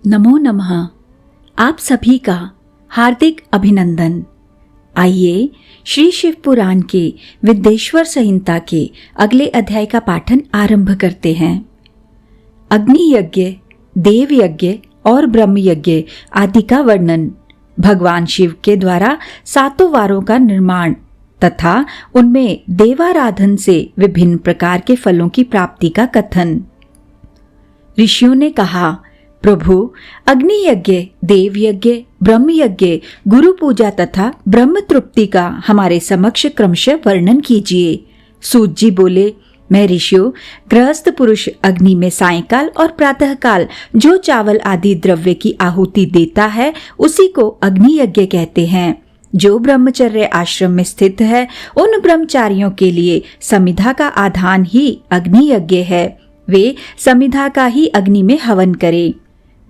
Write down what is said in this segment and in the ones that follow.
नमो नमः। आप सभी का हार्दिक अभिनंदन। आइए श्री शिव पुराण के विद्येश्वर संहिता के अगले अध्याय का पाठन आरंभ करते हैं। अग्नि यज्ञ, देव यज्ञ और ब्रह्म यज्ञ आदि का वर्णन, भगवान शिव के द्वारा 7 वारों का निर्माण तथा उनमें देवाराधन से विभिन्न प्रकार के फलों की प्राप्ति का कथन। ऋषियों ने कहा, प्रभु, अग्नि यज्ञ, देव यज्ञ, ब्रह्म यज्ञ, गुरु पूजा तथा ब्रह्म तृप्ति का हमारे समक्ष क्रमशः वर्णन कीजिए। सूत जी बोले, मैं ऋषियों, गृहस्थ पुरुष अग्नि में सायंकाल और प्रातःकाल जो चावल आदि द्रव्य की आहुति देता है उसी को अग्नि यज्ञ कहते हैं। जो ब्रह्मचर्य आश्रम में स्थित है उन ब्रह्मचारियों के लिए समिधा का आधान ही अग्नि यज्ञ है। वे समिधा का ही अग्नि में हवन करें।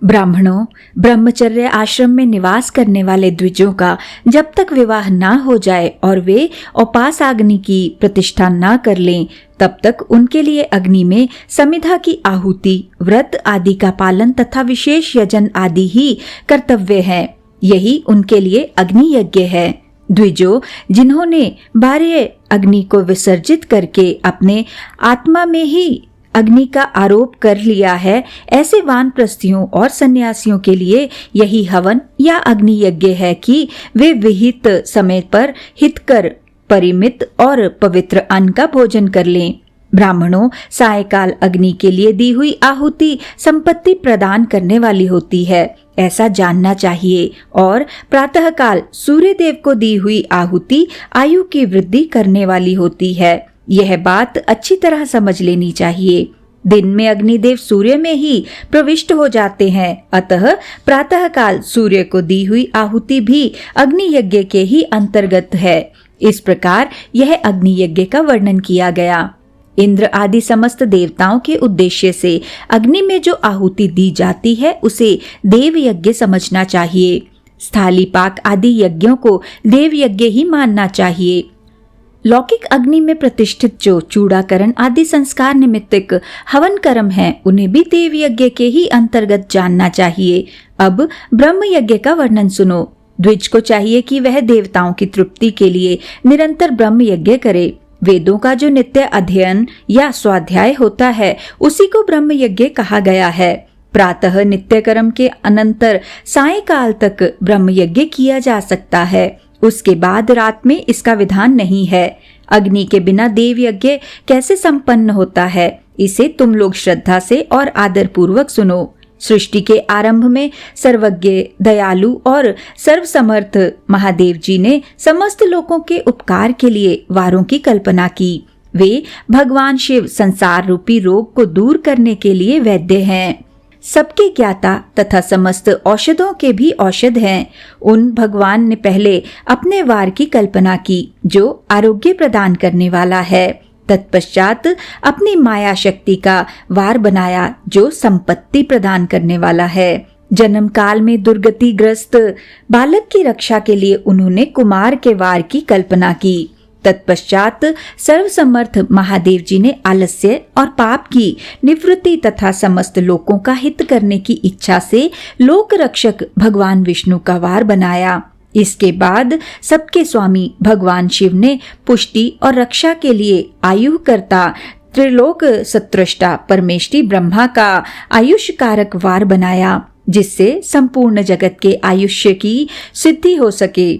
ब्राह्मणों, ब्रह्मचर्य आश्रम में निवास करने वाले द्विजों का जब तक विवाह ना हो जाए और वे उपासाग्नि की प्रतिष्ठा ना कर लें, तब तक उनके लिए अग्नि में समिधा की आहुति, व्रत आदि का पालन तथा विशेष यजन आदि ही कर्तव्य है। यही उनके लिए अग्नि यज्ञ है। द्विजों, जिन्होंने बाह्य अग्नि को विसर्जित करके अपने आत्मा में ही अग्नि का आरोप कर लिया है, ऐसे वानप्रस्थियों और सन्यासियों के लिए यही हवन या अग्नि यज्ञ है कि वे विहित समय पर हितकर, परिमित और पवित्र अन्न का भोजन कर लें। ब्राह्मणों, सायकाल अग्नि के लिए दी हुई आहुति संपत्ति प्रदान करने वाली होती है, ऐसा जानना चाहिए, और प्रातःकाल सूर्य देव को दी हुई आहुति आयु की वृद्धि करने वाली होती है। यह बात अच्छी तरह समझ लेनी चाहिए। दिन में अग्निदेव सूर्य में ही प्रविष्ट हो जाते हैं, अतः प्रातःकाल सूर्य को दी हुई आहुति भी अग्नि यज्ञ के ही अंतर्गत है। इस प्रकार यह अग्नि यज्ञ का वर्णन किया गया। इंद्र आदि समस्त देवताओं के उद्देश्य से अग्नि में जो आहुति दी जाती है उसे देव यज्ञ समझना चाहिए। स्थाली पाक आदि यज्ञों को देव यज्ञ ही मानना चाहिए। लौकिक अग्नि में प्रतिष्ठित जो चूड़ाकरण आदि संस्कार निमित्तिक हवन कर्म है, उन्हें भी देव यज्ञ के ही अंतर्गत जानना चाहिए। अब ब्रह्म यज्ञ का वर्णन सुनो। द्विज को चाहिए कि वह देवताओं की तृप्ति के लिए निरंतर ब्रह्म यज्ञ करे। वेदों का जो नित्य अध्ययन या स्वाध्याय होता है उसी को ब्रह्म यज्ञ कहा गया है। प्रातः नित्य कर्म के अनंतर सायंकाल तक ब्रह्म यज्ञ किया जा सकता है, उसके बाद रात में इसका विधान नहीं है। अग्नि के बिना देव यज्ञ कैसे संपन्न होता है, इसे तुम लोग श्रद्धा से और आदर पूर्वक सुनो। सृष्टि के आरंभ में सर्वज्ञ, दयालु और सर्वसमर्थ महादेव जी ने समस्त लोगों के उपकार के लिए वारों की कल्पना की। वे भगवान शिव संसार रूपी रोग को दूर करने के लिए वैद्य हैं, सबके ज्ञाता तथा समस्त औषधों के भी औषध हैं। उन भगवान ने पहले अपने वार की कल्पना की जो आरोग्य प्रदान करने वाला है। तत्पश्चात अपनी माया शक्ति का वार बनाया जो संपत्ति प्रदान करने वाला है। जन्म काल में दुर्गति ग्रस्त बालक की रक्षा के लिए उन्होंने कुमार के वार की कल्पना की। तत्पश्चात सर्वसमर्थ महादेव जी ने आलस्य और पाप की निवृत्ति तथा समस्त लोकों का हित करने की इच्छा से लोक रक्षक भगवान विष्णु का वार बनाया। इसके बाद सबके स्वामी भगवान शिव ने पुष्टि और रक्षा के लिए आयु करता त्रिलोक सत्रष्टा परमेष्टि ब्रह्मा का आयुष कारक वार बनाया, जिससे संपूर्ण जगत के आयुष्य की सिद्धि हो सके।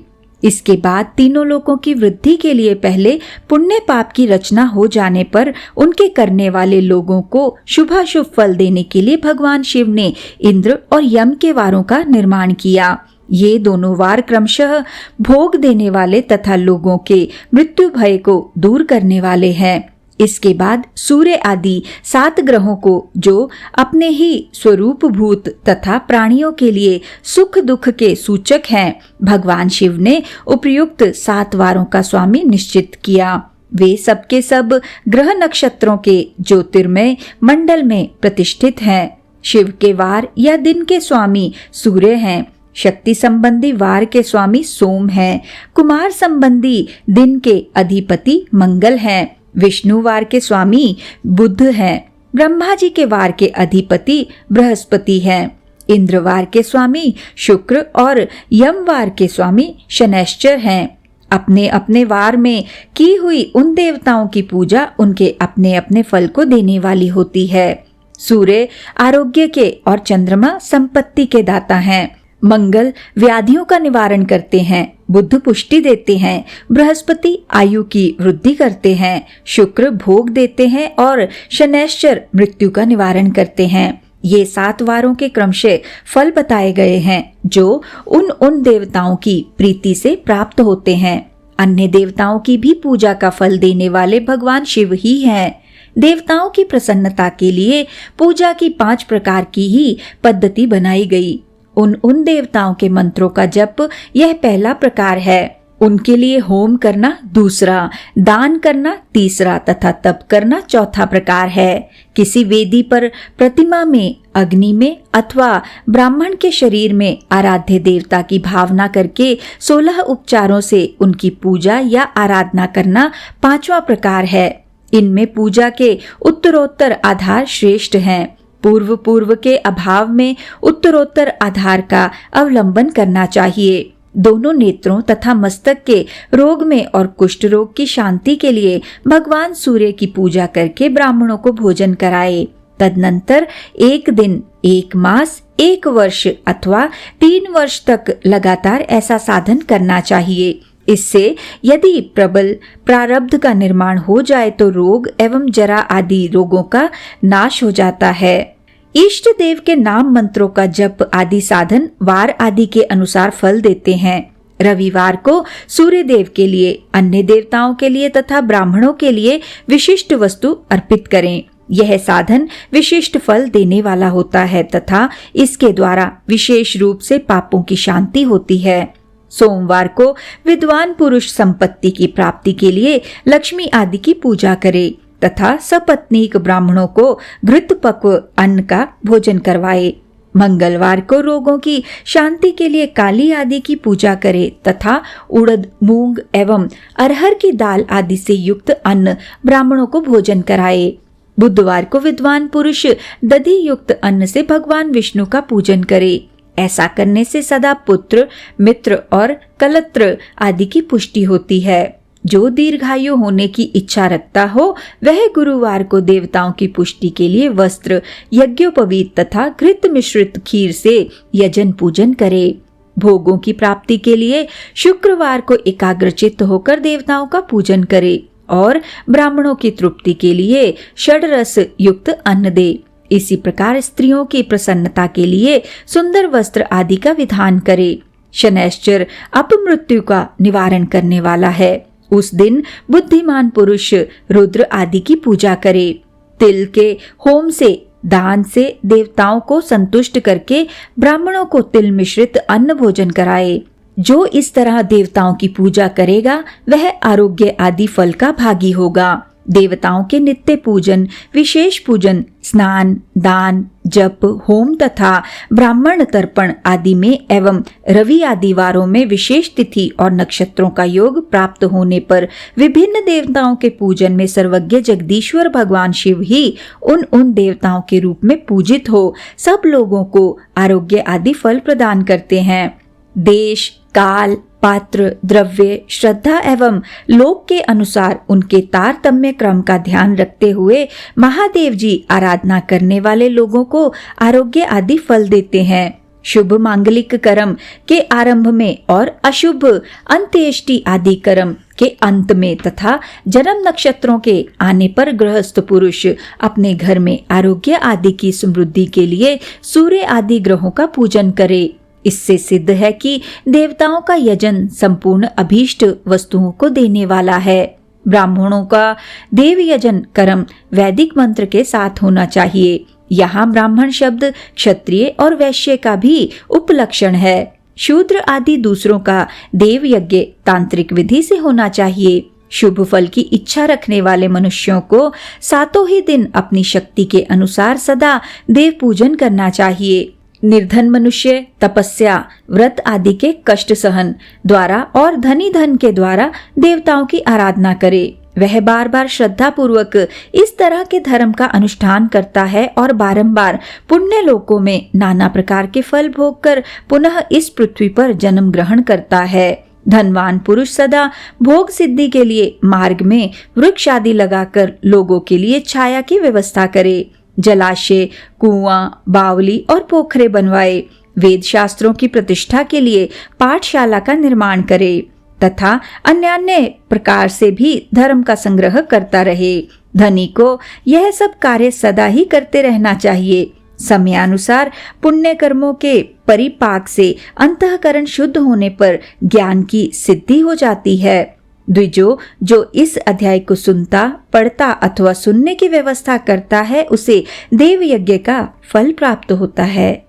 इसके बाद तीनों लोकों की वृद्धि के लिए पहले पुण्य पाप की रचना हो जाने पर उनके करने वाले लोगों को शुभाशुभ फल देने के लिए भगवान शिव ने इंद्र और यम के वारों का निर्माण किया। ये दोनों वार क्रमशः भोग देने वाले तथा लोगों के मृत्यु भय को दूर करने वाले हैं। इसके बाद सूर्य आदि 7 ग्रहों को जो अपने ही स्वरूप भूत तथा प्राणियों के लिए सुख दुख के सूचक हैं, भगवान शिव ने उपयुक्त 7 वारों का स्वामी निश्चित किया। वे सबके सब ग्रह नक्षत्रों के ज्योतिर्मय मंडल में प्रतिष्ठित हैं। शिव के वार या दिन के स्वामी सूर्य हैं। शक्ति संबंधी वार के स्वामी सोम हैं। कुमार संबंधी दिन के अधिपति मंगल हैं। विष्णु वार के स्वामी बुध हैं। ब्रह्मा जी के वार के अधिपति बृहस्पति हैं। इंद्रवार के स्वामी शुक्र और यमवार के स्वामी शनैश्चर हैं। अपने अपने वार में की हुई उन देवताओं की पूजा उनके अपने अपने फल को देने वाली होती है। सूर्य आरोग्य के और चंद्रमा संपत्ति के दाता हैं। मंगल व्याधियों का निवारण करते हैं। बुध पुष्टि देते हैं। बृहस्पति आयु की वृद्धि करते हैं। शुक्र भोग देते हैं और शनैश्चर मृत्यु का निवारण करते हैं। ये 7 वारों के क्रमशः फल बताए गए हैं जो उन देवताओं की प्रीति से प्राप्त होते हैं। अन्य देवताओं की भी पूजा का फल देने वाले भगवान शिव ही हैं। देवताओं की प्रसन्नता के लिए पूजा की 5 प्रकार की ही पद्धति बनाई गई। उन देवताओं के मंत्रों का जप यह पहला प्रकार है। उनके लिए होम करना दूसरा, दान करना तीसरा तथा तप करना चौथा प्रकार है। किसी वेदी पर, प्रतिमा में, अग्नि में अथवा ब्राह्मण के शरीर में आराध्य देवता की भावना करके 16 उपचारों से उनकी पूजा या आराधना करना 5वां प्रकार है। इनमें पूजा के उत्तरोत्तर आधार श्रेष्ठ हैं। पूर्व के अभाव में उत्तरोत्तर आधार का अवलंबन करना चाहिए। दोनों नेत्रों तथा मस्तक के रोग में और कुष्ठ रोग की शांति के लिए भगवान सूर्य की पूजा करके ब्राह्मणों को भोजन कराए। तदनंतर 1 दिन, 1 मास, 1 वर्ष अथवा 3 वर्ष तक लगातार ऐसा साधन करना चाहिए। इससे यदि प्रबल प्रारब्ध का निर्माण हो जाए तो रोग एवं जरा आदि रोगों का नाश हो जाता है। इष्ट देव के नाम मंत्रों का जप आदि साधन वार आदि के अनुसार फल देते हैं। रविवार को सूर्य देव के लिए, अन्य देवताओं के लिए तथा ब्राह्मणों के लिए विशिष्ट वस्तु अर्पित करें। यह साधन विशिष्ट फल देने वाला होता है तथा इसके द्वारा विशेष रूप से पापों की शांति होती है। सोमवार को विद्वान पुरुष संपत्ति की प्राप्ति के लिए लक्ष्मी आदि की पूजा करे तथा सपत्नीक ब्राह्मणों को घृत पक्व अन्न का भोजन करवाए। मंगलवार को रोगों की शांति के लिए काली आदि की पूजा करे तथा उड़द, मूंग एवं अरहर की दाल आदि से युक्त अन्न ब्राह्मणों को भोजन कराए। बुधवार को विद्वान पुरुष दधि युक्त अन्न से भगवान विष्णु का पूजन करे। ऐसा करने से सदा पुत्र, मित्र और कलत्र आदि की पुष्टि होती है। जो दीर्घायु होने की इच्छा रखता हो वह गुरुवार को देवताओं की पुष्टि के लिए वस्त्र, यज्ञोपवीत तथा घृत मिश्रित खीर से यजन पूजन करे। भोगों की प्राप्ति के लिए शुक्रवार को एकाग्रचित्त होकर देवताओं का पूजन करे और ब्राह्मणों की तृप्ति के लिए षड्रस युक्त अन्न दे। इसी प्रकार स्त्रियों की प्रसन्नता के लिए सुंदर वस्त्र आदि का विधान करे। शनैश्चर अपमृत्यु का निवारण करने वाला है। उस दिन बुद्धिमान पुरुष रुद्र आदि की पूजा करे। तिल के होम से, दान से देवताओं को संतुष्ट करके ब्राह्मणों को तिल मिश्रित अन्न भोजन कराए। जो इस तरह देवताओं की पूजा करेगा वह आरोग्य आदि फल का भागी होगा। देवताओं के नित्य पूजन, विशेष पूजन, स्नान, दान, जप, होम तथा ब्राह्मण तर्पण आदि में एवं रवि आदि वारों में विशेष तिथि और नक्षत्रों का योग प्राप्त होने पर विभिन्न देवताओं के पूजन में सर्वज्ञ जगदीश्वर भगवान शिव ही उन देवताओं के रूप में पूजित हो सब लोगों को आरोग्य आदि फल प्रदान करते हैं। देश, काल, पात्र, द्रव्य, श्रद्धा एवं लोक के अनुसार उनके तारतम्य क्रम का ध्यान रखते हुए महादेव जी आराधना करने वाले लोगों को आरोग्य आदि फल देते हैं। शुभ मांगलिक कर्म के आरंभ में और अशुभ अंत्येष्टि आदि कर्म के अंत में तथा जन्म नक्षत्रों के आने पर गृहस्थ पुरुष अपने घर में आरोग्य आदि की समृद्धि के लिए सूर्य आदि ग्रहों का पूजन करे। इससे सिद्ध है कि देवताओं का यजन संपूर्ण अभीष्ट वस्तुओं को देने वाला है। ब्राह्मणों का देव यजन कर्म वैदिक मंत्र के साथ होना चाहिए। यहाँ ब्राह्मण शब्द क्षत्रिय और वैश्य का भी उपलक्षण है। शूद्र आदि दूसरों का देव यज्ञ तांत्रिक विधि से होना चाहिए। शुभ फल की इच्छा रखने वाले मनुष्यों को 7 ही दिन अपनी शक्ति के अनुसार सदा देव पूजन करना चाहिए। निर्धन मनुष्य तपस्या, व्रत आदि के कष्ट सहन द्वारा और धनी धन के द्वारा देवताओं की आराधना करे। वह बार बार श्रद्धा पूर्वक इस तरह के धर्म का अनुष्ठान करता है और बारंबार पुण्य लोकों में नाना प्रकार के फल भोगकर पुनः इस पृथ्वी पर जन्म ग्रहण करता है। धनवान पुरुष सदा भोग सिद्धि के लिए मार्ग में वृक्ष आदि लगाकर लोगों के लिए छाया की व्यवस्था करे, जलाशय, कुआं, बावली और पोखरे बनवाए, वेद शास्त्रों की प्रतिष्ठा के लिए पाठशाला का निर्माण करे तथा अन्य प्रकार से भी धर्म का संग्रह करता रहे। धनी को यह सब कार्य सदा ही करते रहना चाहिए। समयानुसार पुण्य कर्मों के परिपाक से अंतःकरण शुद्ध होने पर ज्ञान की सिद्धि हो जाती है। द्विजो जो इस अध्याय को सुनता, पढ़ता अथवा सुनने की व्यवस्था करता है उसे देव यज्ञ का फल प्राप्त होता है।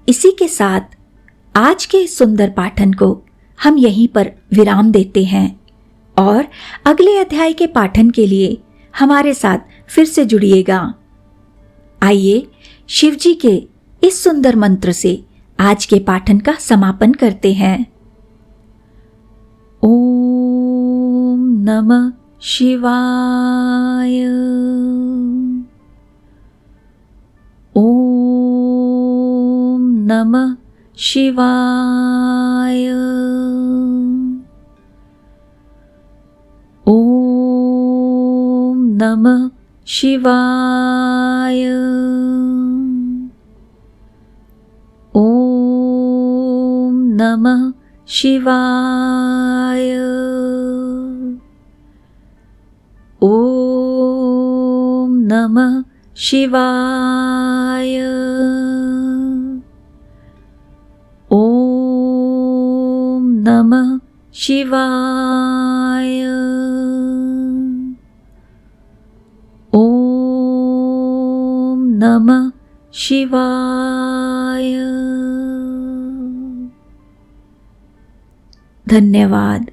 इसी के साथ आज के इस सुंदर पाठन को हम यहीं पर विराम देते हैं और अगले अध्याय के पाठन के लिए हमारे साथ फिर से जुड़िएगा। आइए शिव जी के इस सुंदर मंत्र से आज के पाठन का समापन करते हैं। ओम नमः शिवाय। ओम नमः शिवाय। ओम नमः शिवाय। ओम नमः शिवाय। ओम नमः शिवाय। ओम नमः शिवाय। ओम नमः शिवाय। धन्यवाद।